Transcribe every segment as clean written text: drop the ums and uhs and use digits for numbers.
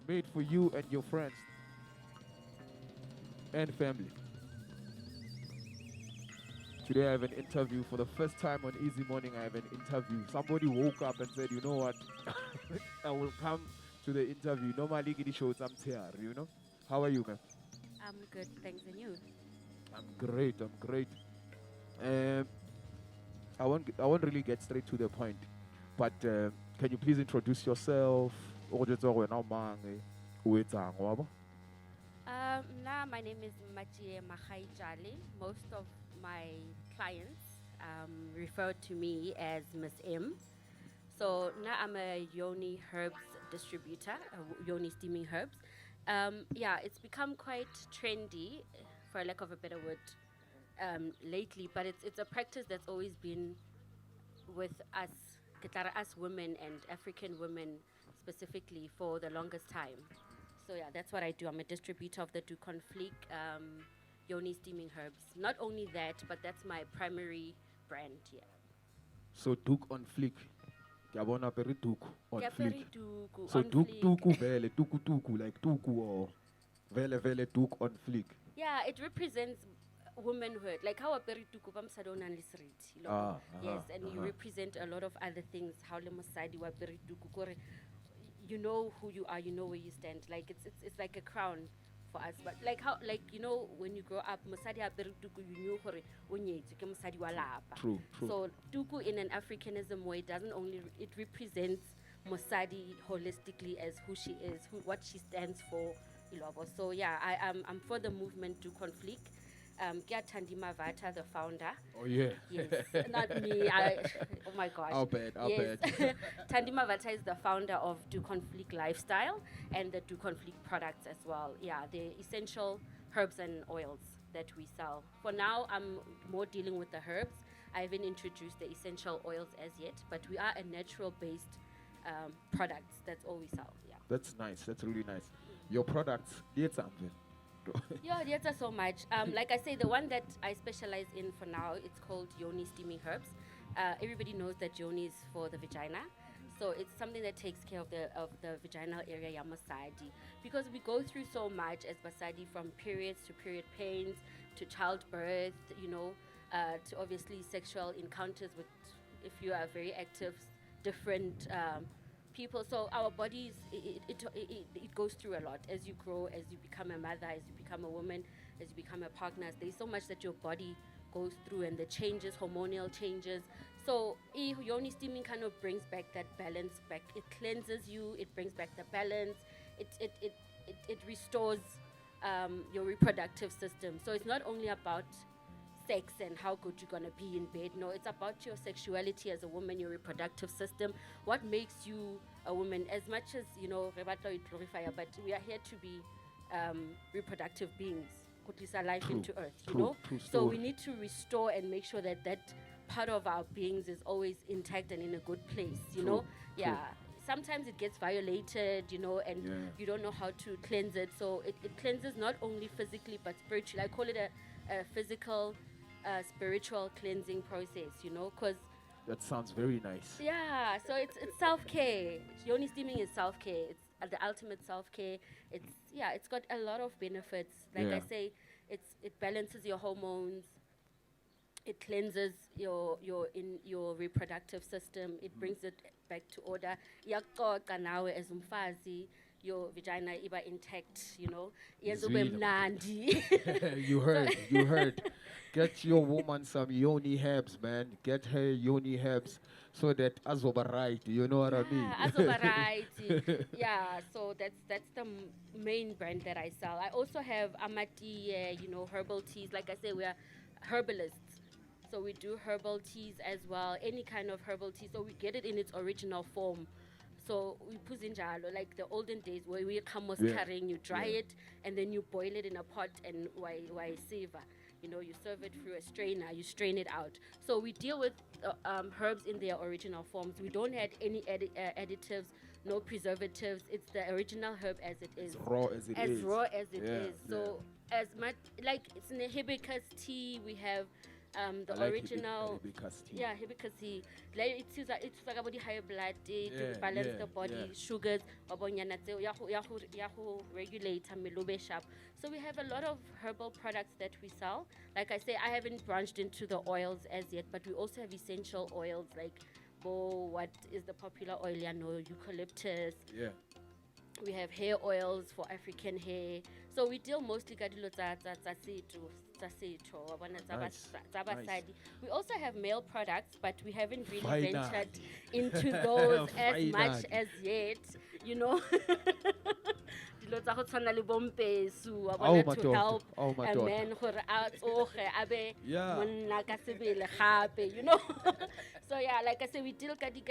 made for you and your friends and family. Today I have an interview for the first time on Easy Morning. I have an interview. Somebody woke up and said, "You know what? I will come to the interview." Normally, the shows I'm here. How are you, man? I'm good, thanks. And you? I'm great. I'm great. Um, I won't really get straight to the point, but can you please introduce yourself? Now my name is Makgai Tjale. Most of my clients refer to me as Miss M. So now I'm a Yoni Herbs distributor, Yoni steaming herbs. Yeah, it's become quite trendy, for lack of a better word, lately. But it's a practice that's always been with us, Ketara, us women and African women specifically for the longest time. So yeah, that's what I do. I'm a distributor of the Doek Fleek Yoni steaming herbs. Not only that, but that's my primary brand. Yeah. So Doek on fleek. Yabona peri Doek on Kaperi fleek. Doek So on Doek fleek. Tuku vele, Tuku Tuku, like Tuku or vele vele Doek on fleek. Yeah, it represents womanhood. Like how a peri tuku ba mosadi o nang le seriti, you know? Yes, and you represent a lot of other things. How le mosadi wa peri tuku kore, you know who you are, you know where you stand. Like it's like a crown for us. But like how, like, you know, when you grow up, mosadi a peri tuku, you knew hore o nyetswe ke mosadi wa lapa. True. So tuku in an Africanism way doesn't only it represents mosadi holistically as who she is, what she stands for. So yeah, I'm for the movement to conflict. Tandima Vata, the founder. Oh yeah. Yes, not me. Oh my gosh. I'll bet. Tandima Vata is the founder of Do Conflict Lifestyle and the Do Conflict products as well. Yeah, the essential herbs and oils that we sell. For now, I'm more dealing with the herbs. I haven't introduced the essential oils as yet, but we are a natural-based products. That's all we sell. Yeah. That's nice. That's really nice. Your products, did something. Yeah, there's so much. Like I say, the one that I specialize in for now, it's called Yoni Steaming Herbs. Everybody knows that Yoni is for the vagina. So it's something that takes care of the vaginal area, yamasadi. Because we go through so much as basadi, from periods to period pains to childbirth, to obviously sexual encounters with, if you are very active, different people. So our bodies, it goes through a lot as you grow, as you become a mother, as you become a woman, as you become a partner. There's so much that your body goes through, and the changes, hormonal changes. So yoni steaming kind of brings back that balance back. It cleanses you, it brings back the balance, it restores your reproductive system. So it's not only about sex and how good you're gonna be in bed. No, it's about your sexuality as a woman, your reproductive system, what makes you a woman. As much as but we are here to be reproductive beings, put this life into earth, True so we need to restore and make sure that that part of our beings is always intact and in a good place, yeah. Sometimes it gets violated, and you don't know how to cleanse it. So it cleanses not only physically but spiritually. I call it a physical spiritual cleansing process, because That sounds very nice. yeah, so it's self-care. Yoni steaming is self-care. It's the ultimate self-care. It's got a lot of benefits. Like I say, it balances your hormones. It cleanses your reproductive system. It brings it back to order. Yakoka nawe as umfazi, your vagina iba intact, It's Yenzo really mnandi. You heard. Get your woman some Yoni Herbs, man. Get her Yoni Herbs so that azoba right. You know what I mean? As a variety. Yeah, so that's the main brand that I sell. I also have Amati, herbal teas. Like I say, we are herbalists. So we do herbal teas as well, any kind of herbal tea. So we get it in its original form. So we put in jalo, like the olden days where we come carrying, you dry it and then you boil it in a pot and why savor. You serve it through a strainer, you strain it out. So we deal with herbs in their original forms. We don't add any additives, no preservatives. It's the original herb as it is. Raw as it is. Raw as it is. So as much, like it's in a hibiscus tea, we have The I like original, hibiscus tea. yeah, hibiscus tea. Like it's like about the high blood, to Yeah, balance yeah, the body, yeah. sugars, obonyana tseo, ya go regulate melobe sharp. So we have a lot of herbal products that we sell. Like I say, I haven't branched into the oils as yet, but we also have essential oils like what is the popular oil? Yeah, no, eucalyptus. Yeah. We have hair oils for African hair. So we deal mostly ka dilo tsa setho, wa bona, tsa Nice. basadi. Nice. We also have male products, but we haven't really Finally. ventured into those as much Finally. as yet, you know. Dilo tsa go tshwana le bompesu, wa Oh, bona, to madoda. help Oh, a madoda. man gore a tsoge a be Yeah. monna ka sebele gape, you know. So yeah, like I said, we deal kadi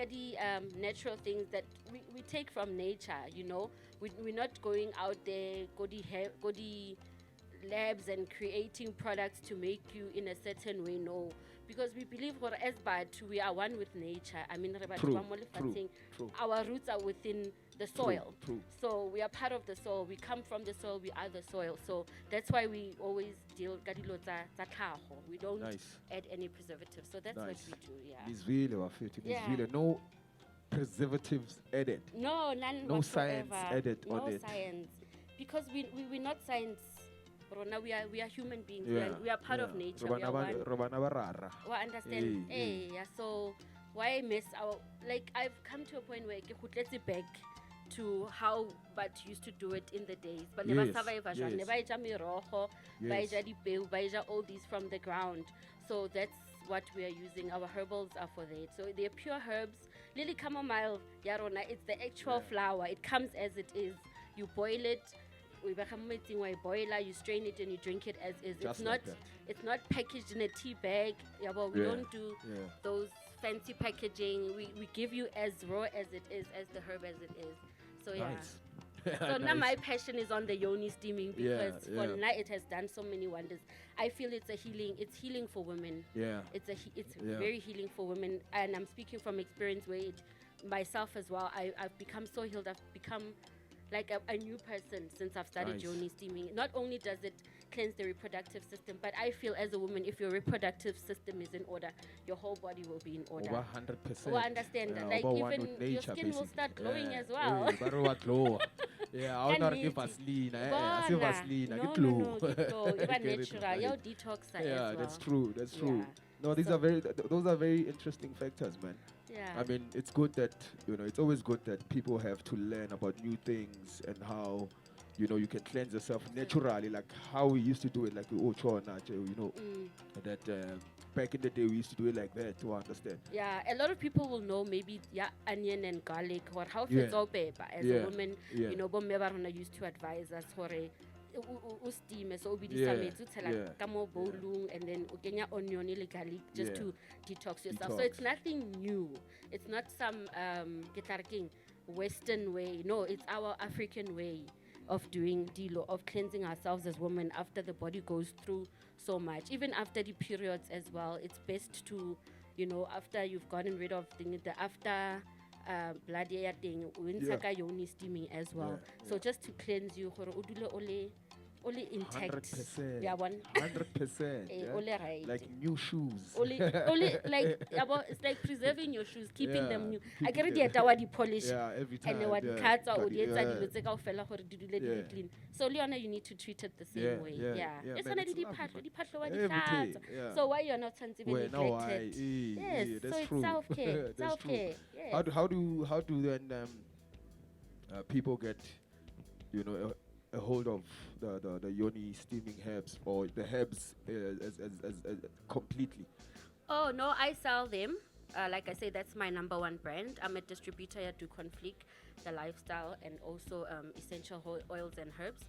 natural things that we take from nature, you know. We're not going out there, go the labs and creating products to make you in a certain way, no. Because we believe as bad, we are one with nature. I mean, True, true. our roots are within the soil. True. So we are part of the soil. We come from the soil. We are the soil. So that's why we always deal kadilo tsa tlhago. We don't Nice. add any preservatives. So that's Nice. what we do. Yeah. Miss Vile, wafethu, Miss Yeah. Vile, no preservatives added. No, none No whatsoever. science added no on it. science, because we're not science. Rona, we are human beings. Yeah. We are part of nature. We are one. Robana barara. Well, understand? Hey. Yeah. So why miss our, like, I've come to a point where let's back to how but used to do it in the days. But never Yes, survive. yes. Never eja miroho, Yes. baija dipeu, baija all these from the ground. So that's what we are using. Our herbals are for that. So they're pure herbs. Lily chamomile, yarona, it's the actual flower. It comes as it is. You boil it. We boiler, you strain it and you drink it as is. Just It's like not that. it's not packaged in a tea bag. Yeah, but we Yeah, don't do yeah. those fancy packaging. We give you as raw as it is, as the herb as it is. So yeah. Nice. So now my passion is on the yoni steaming, Yeah, because yeah. for now it has done so many wonders. I feel it's a healing. It's healing for women. Yeah. It's Yeah. very healing for women, and I'm speaking from experience where myself as well. I've become so healed. I've become like a new person since I've started Nice. yoni steaming. Not only does it cleanse the reproductive system, but I feel as a woman, if your reproductive system is in order, your whole body will be in order. Over 100%. Well, understand that. Like, over one even with your nature, skin will basically. start glowing Yeah. as well. Hey, but what glow? Yeah, I Can not need give it. Vaseline. I Bona. say Vaseline. I No, get glow. no, get glow. I Even get it natural. right. Your detox as Yeah, well. that's true. That's true. Yeah. No, these So- are those are very interesting factors, man. Yeah. I mean, it's good that, it's always good that people have to learn about new things and how, you can cleanse yourself naturally, like how we used to do it, like that back in the day we used to do it like that, to understand. Yeah, a lot of people will know maybe onion and garlic or how Yeah. it's all paper. As Yeah. a woman, Yeah. bomme ba rona used to advise us hore o steam, so o bidisa Yeah. metsi o tshela Yeah. ka mo bowlong, and then o kenya onion le garlic just Yeah. to detox yourself. So Detox. it's nothing new. It's not some Western way. No, it's our African way of doing dilo, of cleansing ourselves as women after the body goes through so much. Even after the periods as well, it's best to, after you've gotten rid of the after blood thing, Yeah. yoni steaming as well. Yeah, So yeah. just to cleanse you, gore o dule only intact. 100%. Yeah, one. 100%. yeah. Only right. Like new shoes. only like it's like preserving your shoes, keeping them new. I keeping get them- it di polish. Yeah, every time. And what yeah. cuts or But, the etsa yeah. dilo tse kaofela gore di dule di le Yeah. clean. So Leona, you need to treat it the same Yeah, way. yeah, Yeah. yeah, It's man, not it's di lovely, patlo, man. di patlo wa di Every day, hlatswa. yeah. So why you're not even Well, no, neglected? Yes, that's so it's true. self-care. That's true. Self-care. Yes. How do then people get a hold of the yoni steaming herbs, or the herbs as completely? Oh no, I sell them. Like I say, that's my number one brand. I'm a distributor at Doek, Fleek, the lifestyle, and also essential oils and herbs.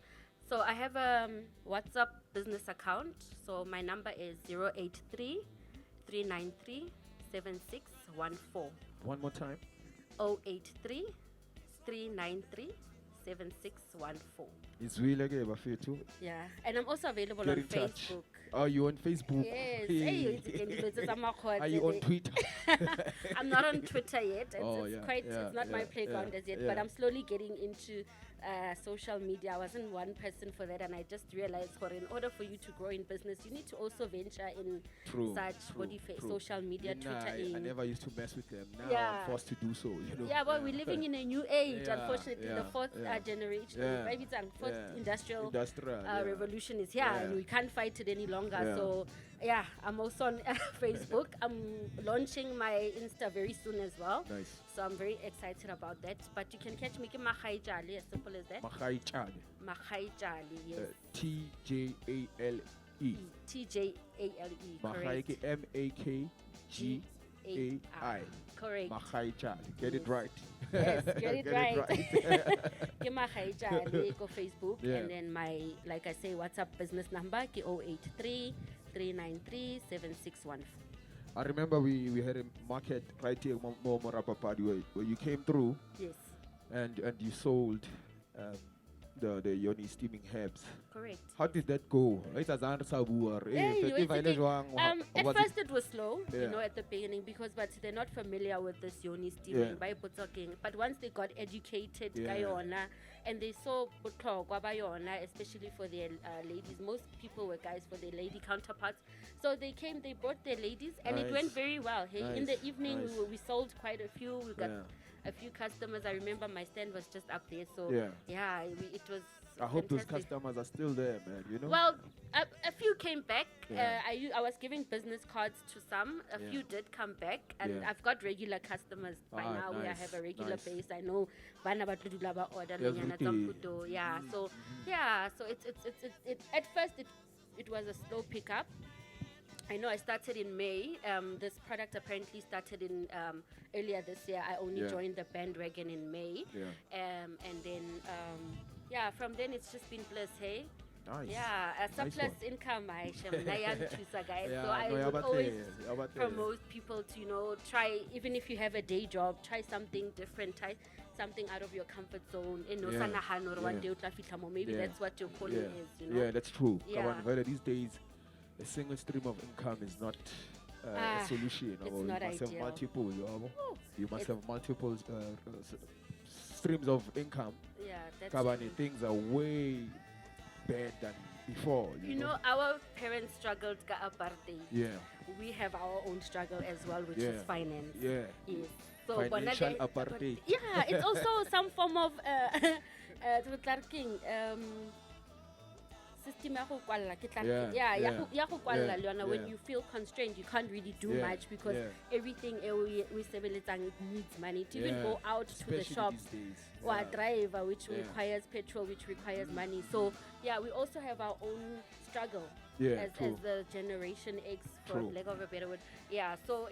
So I have a WhatsApp business account. So my number is 083 393 7614. One more time. 083 393 7614. It's really okay, Bafetu. Yeah, and I'm also available Get on in touch. Facebook. Are you on Facebook? Yes. Hey. Hey, Are you on Twitter? I'm not on Twitter yet. It's, Oh, it's yeah, quite. yeah, it's not my yeah, playground yeah, as yet, yeah. but I'm slowly getting into social media. I wasn't one person for that, and I just realized, in order for you to grow in business, you need to also venture in such social media, Twitter. I never used to mess with them. Now Yeah. I'm forced to do so. You know. Yeah, well, we're living in a new age. Yeah, Unfortunately, yeah, the fourth yeah. generation, Yeah, maybe it's fourth yeah. industrial yeah. revolution is here, Yeah. and we can't fight it any longer. Yeah. So, yeah, I'm also on Facebook. I'm launching my Insta very soon as well. Nice. So I'm very excited about that. But you can catch me at Makgai Tjale, as simple as that. Makgai Tjale. Makgai Tjale, yes. Tjale. Tjale, Makgai correct. Makgai. Correct. Makgai Tjale. Get it right. Yes, get it right. Ke Makgai Tjale go Facebook, Yeah. and then my, like I say, WhatsApp business number ke 083 393 7615. I remember we had a market right here, Morapapadi, where you came through Yes, and you sold the Yoni steaming herbs. correct. How did that go? It was At first it was slow, Yeah. at the beginning, but they're not familiar with this Yoni steaming Yeah. by Botsokeng. But once they got educated, Yeah. and they saw botlhokwa ba yona, especially for their ladies. Most people were guys for their lady counterparts. So they came, they brought their ladies, and it went Nice. very well. Hey, in the Nice, evening, nice. we sold quite a few. We got Yeah. a few customers. I remember my stand was just up there. So Yeah. it was. I hope those fantastic. customers are still there, man. You know? Well, a few came back. Yeah. I was giving business cards to some. A Yeah. few did come back, and Yeah. I've got regular customers by now. We Nice, have a regular nice. base. I know bana ba tlo dula ba order Every lenyana day. tsa mputo. Yeah. So it at first it was a slow pickup. I know I started in May. This product apparently started in earlier this year. I only Yeah. joined the bandwagon in May. Yeah. And then from then it's just been bliss, hey. Nice. Yeah, a Nice surplus one. income, guys. So I no, would always yabate. promote people to, try, even if you have a day job, try something different, try something out of your comfort zone. Yeah. One day utla fihla mo. Maybe Yeah. that's what your calling is, Yeah, that's true. Yeah. Come on, Vela, these days, a single stream of income is not a solution. it's You not must have ideal. multiple. You must It's- have multiple streams of income. Yeah, that's Kabani, true. things are way bad than before. You know, our parents struggled ka apartheid. Yeah, We have our own struggle as well, which Yeah. is finance. yeah. Yes. So Financial bona apartheid. yeah, it's also some form of system ya go kwalla ke tla re- Yeah, ya yeah, ya go kwalla yeah, le yona. When yeah. you feel constrained, you can't really do Yeah, much because yeah. everything we sebeletsang needs money to even Yeah, go out to the especially shops these days. or a Yeah. driver, which Yeah. requires petrol, which requires money. So yeah, we also have our own struggle Yeah, as true. the Generation X, for True. lack of a better word. So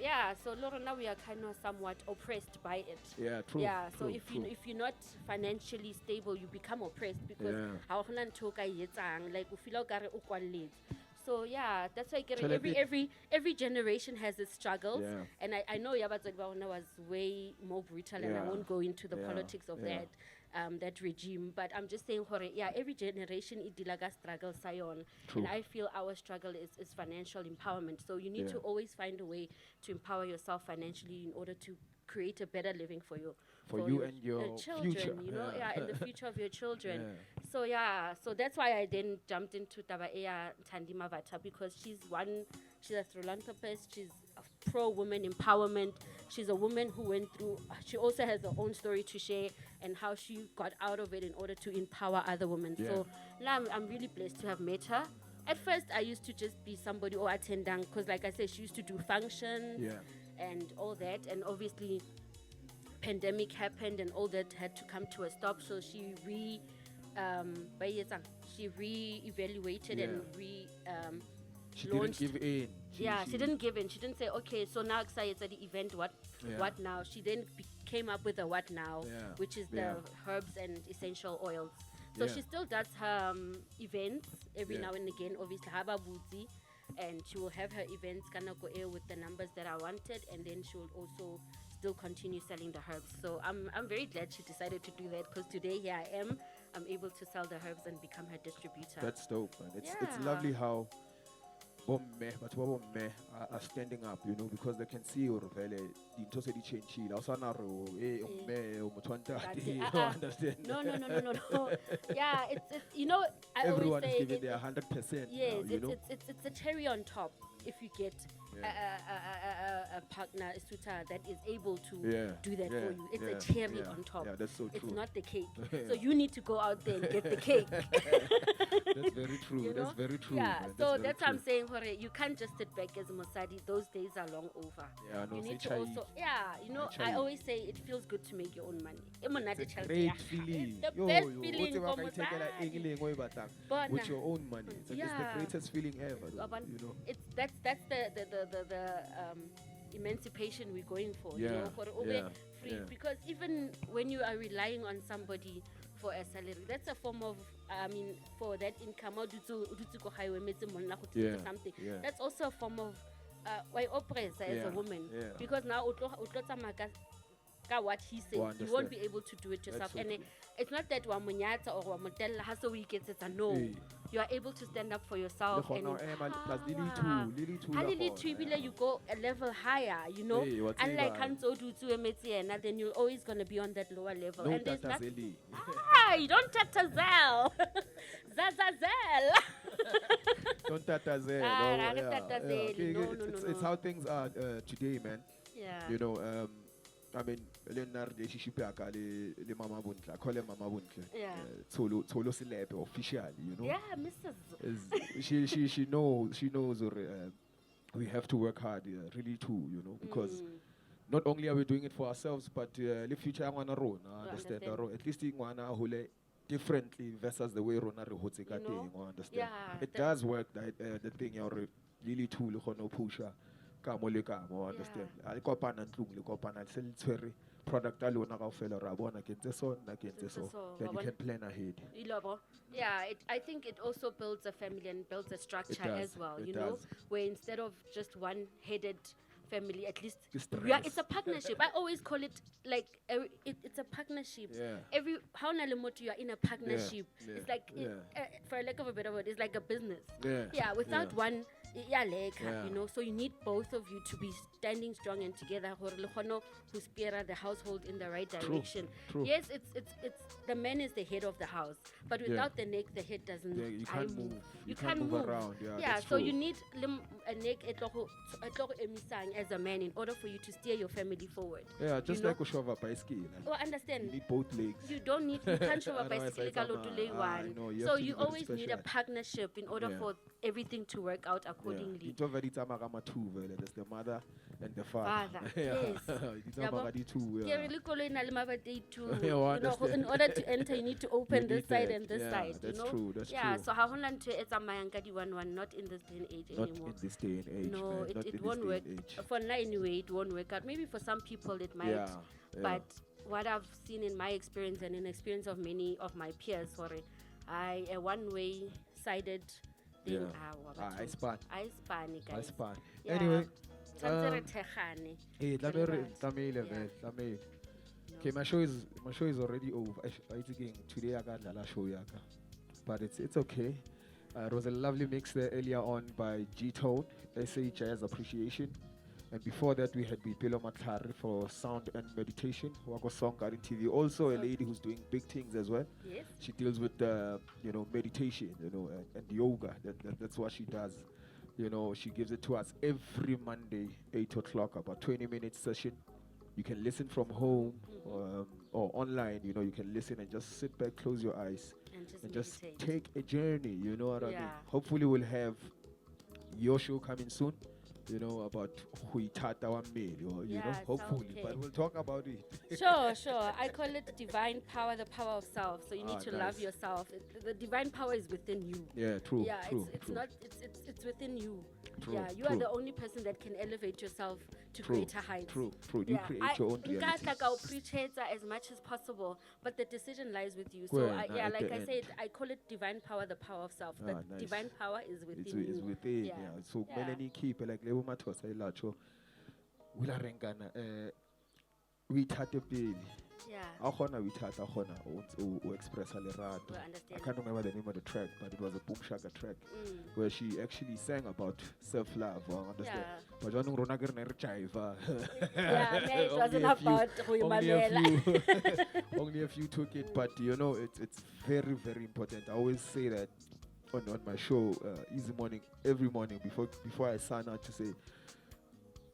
Loro, now we are kind of somewhat oppressed by it. Yeah, true. Yeah, so true, if true. you're not financially stable, you become oppressed because Yeah. ha o gona ntho o ka e etsang, like o feel o kare o kwalletse. So yeah, that's why I get Tjhelete- every generation has its struggles, Yeah. and I know Yabatsek Baona was way more brutal, and I Yeah. won't go into the Yeah, politics of yeah. that regime. But I'm just saying, every generation it dilaga struggle sayon, True. and I feel our struggle is financial empowerment. So you need to Yeah. always find a way to empower yourself financially in order to create a better living for you. For you and your children, future. and the future of your children. Yeah. So that's why I then jumped into Tabaea Tandima Vata, because she's a philanthropist, she's a pro-woman empowerment, she's a woman who went through, she also has her own story to share and how she got out of it in order to empower other women. Yeah. So now I'm really blessed to have met her. At first, I used to just be somebody or attendant, because like I said, she used to do functions Yeah. and all that, and obviously pandemic happened and all that had to come to a stop, so she re-evaluated Yeah. and She didn't launched. give in. She didn't give in. She didn't say, okay, so now it's at the event, what now? She then came up with a what now, Yeah. which is Yeah. the herbs and essential oils. So Yeah. she still does her events every Yeah. now and again, obviously haba booty, and she will have her events kana go air with the numbers that I wanted, and then she will also still continue selling the herbs. So I'm very glad she decided to do that, because today here I am. I'm able to sell the herbs and become her distributor. That's dope, man. It's Yeah. lovely how bomme, but bomme are standing up, you know, because they can see or vele dintho se di changile. Awusana ro umme o motho wa ntate, you understand? No. Yeah, it's you know, I Everyone always is say giving their 100% yes, now, you know. it's a cherry on top if you get a partner, a suitor that is able to do that for you. It's a cherry on top. Yeah, that's so It's true. not the cake. So you need to go out there and get the cake. That's very true. You know? That's very true. Yeah, Man. so very that's what I'm true. saying, Hore, you can't just sit back as a Mosadi. Those days are long over. Yeah, no, You need say to chai. also, you know, Chai. I always say it feels good to make your own money. It's a great feeling. It's the best Yo, feeling whatever for I take like Mosadi. English or batang Bona. with your own money. It's the Yeah. greatest feeling ever. Aban, You know. it's that's the emancipation we're going for. You Yeah, know, for ube yeah, free. yeah. Because even when you are relying on somebody for a salary, that's a form of for that income. Yeah, Something. yeah. That's also a form of why oppress as Yeah, a woman. yeah. Because now what he said, Oh, you won't understand. be able to do it yourself. so And true. it's not that wa monyata or wa modella hustle we get it. No, Hey. you are able to stand up for Le yourself. And kgona ho ema plus empower. Lily two, Ha la le le kgona, two, ebile yeah. you go a level higher, you know. Hey, wa Unlike tseba. Hanzo Dutu Emetse yena, then you're always gonna be on that lower level. No and there's nothing. tatazeli. You don't tatazel. Zazazel. Don't tatazeli. Ah, No, ra re yeah, tatazeli. yeah. No, It's no. how things are today, man. Yeah. You know, I mean, le nna relationship ya ka le mama Bontle. I call her mama Bontle. Yeah. Tsolo Selepe officially, you know. Yeah, Mrs. She knows we have to work hard, really too, you know, because not only are we doing it for ourselves, but the future I wanna run. Understand? At least you wanna hole differently versus the way Rona re hotse ka You know? teng, understand? Yeah, It does work that the thing you're really too le kgona ho pusha ka mo le ka mo, understand? A le kopana ntlung le kopana se le tshwere product a lona kaofela ra bona ke ntse so nna ke ntse so. Then you can plan ahead. Ilobo. Yeah, I think it also builds a family and builds a structure does, as well, it you know, does. where instead of just one-headed family, at least Just it's a partnership. I always call it like it's a partnership. Yeah. How you are in a partnership. yeah, It's like yeah. for lack of a better word, it's like a business. Yeah. Without Yeah. one, Yeah. you know, so you need both of you to be standing strong and together. Hore le kgone ho steer the household in the right direction. true. Yes, it's the man is the head of the house, but without the neck, the head doesn't. Yeah, you can't move. You can't move around. Yeah, Yeah, that's so true. you need a neck emisang as a man in order for you to steer your family forward. Yeah, just you like know? a shove up ice ski. Oh, understand. You need both legs. You can't show up by Otherwise, skilika I lotule one. know, you So have to you do it always need a special. partnership in order Yeah. for everything to work out accordingly. Into very tamagama two, there's the mother and the father. Father, Yeah. yes. It's Yabo. tamagadi two. Ke Yeah. re le koloi e na le mabati too. Yeah, I You know, understand. in order to enter, you need to open You this need side that. and this Yeah, side. that's you know? true, that's yeah, true. so ha hona ntho e tsamayang ka di-1-1, not in this day and age Not anymore. in this day and age, No, man. Not in it this won't day work. and age. For now, anyway, it won't work out. Maybe for some people it might. Yeah, yeah. But what I've seen in my experience and in the experience of many of my peers, a one-way sided thing. Yeah. I span. I span, I guys. span. Yeah. Anyway, Tshwantse re thekgane. hey, Yeah. man. No. Okay, my show is already over. I think today I got a show yaka, but it's okay. It was a lovely mix there earlier on by G-Tone, SA Jazz Appreciation. And before that, we had Bipelo Matlari for sound and meditation. Wako Song got in TV. Also, a lady who's doing big things as well. Yes. She deals with meditation, and yoga. That's what she does. She gives it to us every Monday, 8 o'clock, about 20-minute session. You can listen from home or online. You can listen and just sit back, close your eyes, and just meditate. take a journey. You know what I mean? Yeah. Hopefully, we'll have your show coming soon. About Huitata wa Meli, or Yeah, hopefully, sounds but okay. we'll talk about it. Sure. I call it divine power, the power of self. So you need to love Nice. yourself. The divine power is within you. Yeah, true. Yeah, true, it's true. not. It's within you. True, Yeah, you are true. the only person that can elevate yourself to True, greater heights. True. You create your own reality. I'll preach it as much as possible, but the decision lies with you. So Well, like at the I end. said, I call it divine power, the power of self. The Nice. divine power is within It's you. within, Yeah. So Yeah. Melanie keep like lebo mathosa ilacho. Wila rengana we tate pele. Yeah. Akhona uyithatha akhona expressa lerato. Well, I understand. can't remember the name of the track, but it was a Boom Shaka track where she actually sang about self-love. I understand. Yeah. But jwanong rona ke re ne re jiva. Yeah, no, it wasn't Only a few- about go only a imamela. few only a few took it, but you know it's very very important. I always say that on my show, Easy Morning, every morning before I sign out to say,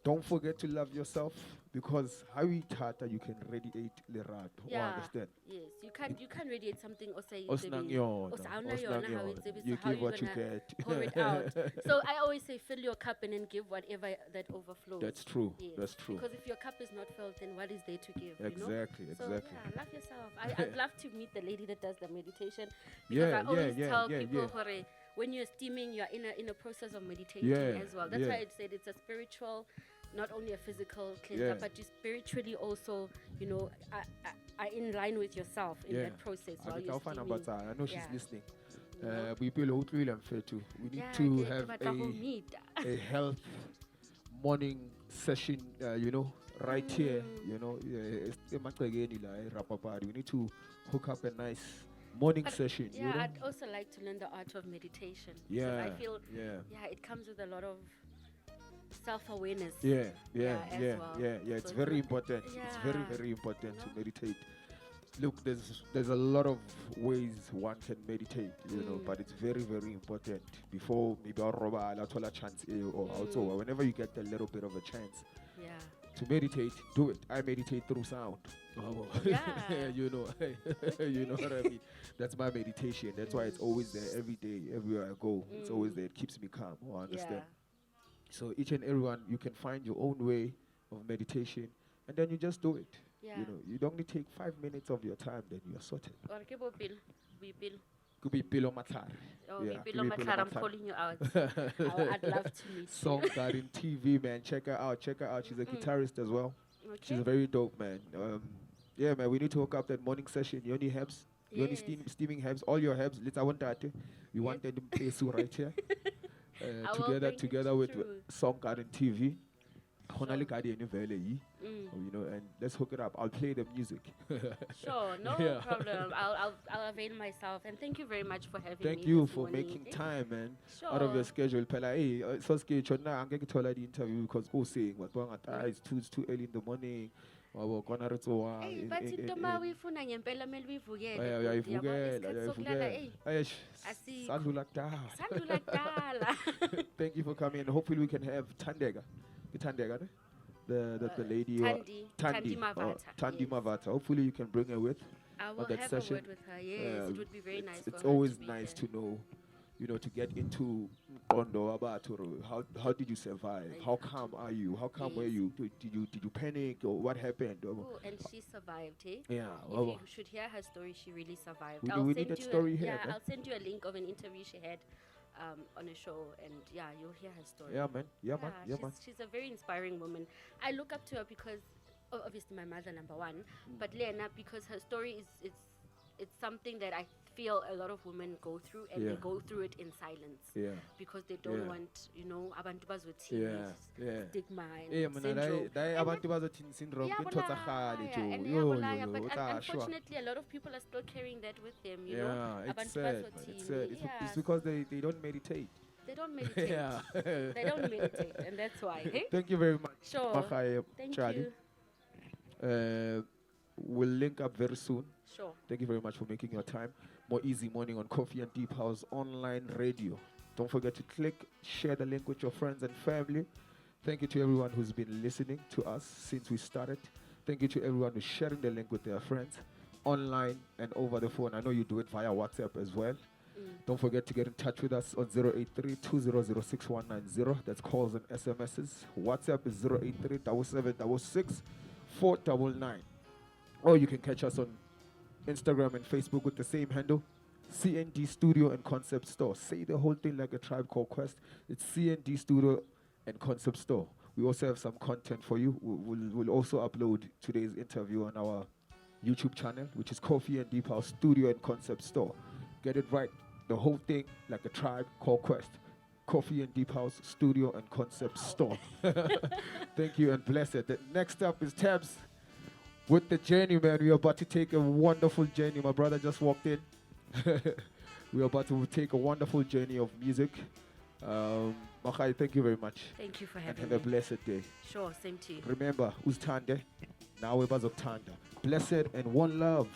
don't forget to love yourself, because how you tata you can radiate lerato. Yeah. Understand? Yes, you can't radiate something or say Osnang yona, how it's so you how give you what you gonna get. pour it out. So I always say fill your cup and then give whatever that overflows. That's true. Yes. That's true. Because if your cup is not filled, then what is there to give? Exactly, You know? So exactly. yeah, love yourself. I'd love to meet the lady that does the meditation, because Yeah, I always yeah, tell yeah, people, yeah. hore, when you're steaming, you're in a process of meditating Yeah, as well. That's yeah. why I said it's a spiritual, not only a physical cleanser, Yeah. but you spiritually also, are in line with yourself in Yeah. that process I while think you're I'll find steaming. out, I know she's Yeah. listening. You know? We feel hopefully I'm fair too. We need Yeah, to ke have batla ho meet. a health morning session, right here, we need to hook up a nice morning But session, Yeah, I'd also like to learn the art of meditation. Yeah, Because I feel, yeah. it comes with a lot of self-awareness. Yeah, as well. It's So very not- important. It's very, Yeah. very important You know? to meditate. Look, there's a lot of ways one can meditate, but it's very, very important. Before maybe I'll roba a chance or also whenever you get a little bit of a chance Yeah. to meditate, do it. I meditate through sound. Yeah. you know what I mean. That's my meditation. That's why it's always there every day, everywhere I go. It's always there. It keeps me calm. I understand. So each and everyone, you can find your own way of meditation, and then you just do it. Yeah. You don't need to take 5 minutes of your time, then you're sorted. Or ke bo Bill. We Bill. Could be Pilo Matar. Oh, Yeah, we Bill could be Matar, I'm Matar. calling you out. I'd love to meet Song Garden TV, man. Check her out. She's a guitarist as well. you. Okay. She's very dope, man. Yeah, man. We need to hook up that morning session. Yoni Herbs, Yoni Yes. steaming herbs, all your herbs. I want that. We want them to play so right here. I will bring it Together with through. Song Garden TV. Sure. And let's hook it up. I'll play the music. Sure, no Yeah. problem. I'll avail myself, and thank you very much for having me. Thank you this for morning. making Thank time, man, Sure. out of your schedule. Pela, hey, so schedule now. I'm getting to the interview because saying what it's too early in the morning. Hey, but Toma, we funa ngempela mele uyivukele. Yabo, isikhathi sokulala, hey, Asi- Sandula kudala. sandula kudala. Thank you for coming. Hopefully we can have Tandega. Tandega, ne? The lady. Thandi Mavata. Thandi Yes. Mavata. Hopefully you can bring her with. I will that have session. a word with her. Yes, it would be very nice. It's for her always to be nice there. to know, to get into Kondo Abaturo. How did you survive? How calm are you? How calm were Yes. you? Did you panic or what happened? Oh, and she survived, eh? Yeah. If you should hear her story, she really survived. We I'll need send that you story here, Yeah, man. I'll send you a link of an interview she had on a show, and yeah, you'll hear her story. Yeah, man. Yeah, man. Yeah, man. She's a very inspiring woman. I look up to her because, obviously, my mother, number one, but Lena, because her story it's something that I feel a lot of women go through, and Yeah. they go through it in silence. Yeah. Because they don't Yeah. want, abantu bazothini, Yeah. stigma and Yeah, man. syndrome. They And abantu bazothini syndrome. yeah, Into bolaya, tsakgale, Joe. and Yo, yeah, bolaya, but tla shwa. unfortunately, a lot of people are still carrying that with them. You know, Yeah, it's Abantu sad. Man. bazothini, It's sad. yeah, It's because they don't meditate. they don't meditate. Yeah. They don't meditate, and that's why. Hey? Thank you very much. Sure. Makgai Thank Tjale. you. We'll link up very soon. Sure. Thank you very much for making your time. More Easy Morning on Coffee and Deep House online radio. Don't forget to click, share the link with your friends and family. Thank you to everyone who's been listening to us since we started. Thank you to everyone who's sharing the link with their friends online and over the phone. I know you do it via WhatsApp as well. Don't forget to get in touch with us on 083-200-6190. That's calls and SMSs. WhatsApp is 083-7766-499. Or you can catch us on Instagram and Facebook with the same handle, CND Studio and Concept Store. Say the whole thing like a Tribe Called Quest. It's CND Studio and Concept Store. We also have some content for you. We'll also upload today's interview on our YouTube channel, which is Coffee and Deep House Studio and Concept Store. Get it right. The whole thing like a Tribe Called Quest. Coffee and Deep House Studio and Concept Store. Thank you and bless it. Next up is Tabs with the journey, man. We're about to take a wonderful journey. My brother just walked in. We're about to take a wonderful journey of music. Makgai, thank you very much. Thank you for And having have me. a blessed day. Sure, same to you. Remember, Uztande, now we're Blessed and one love.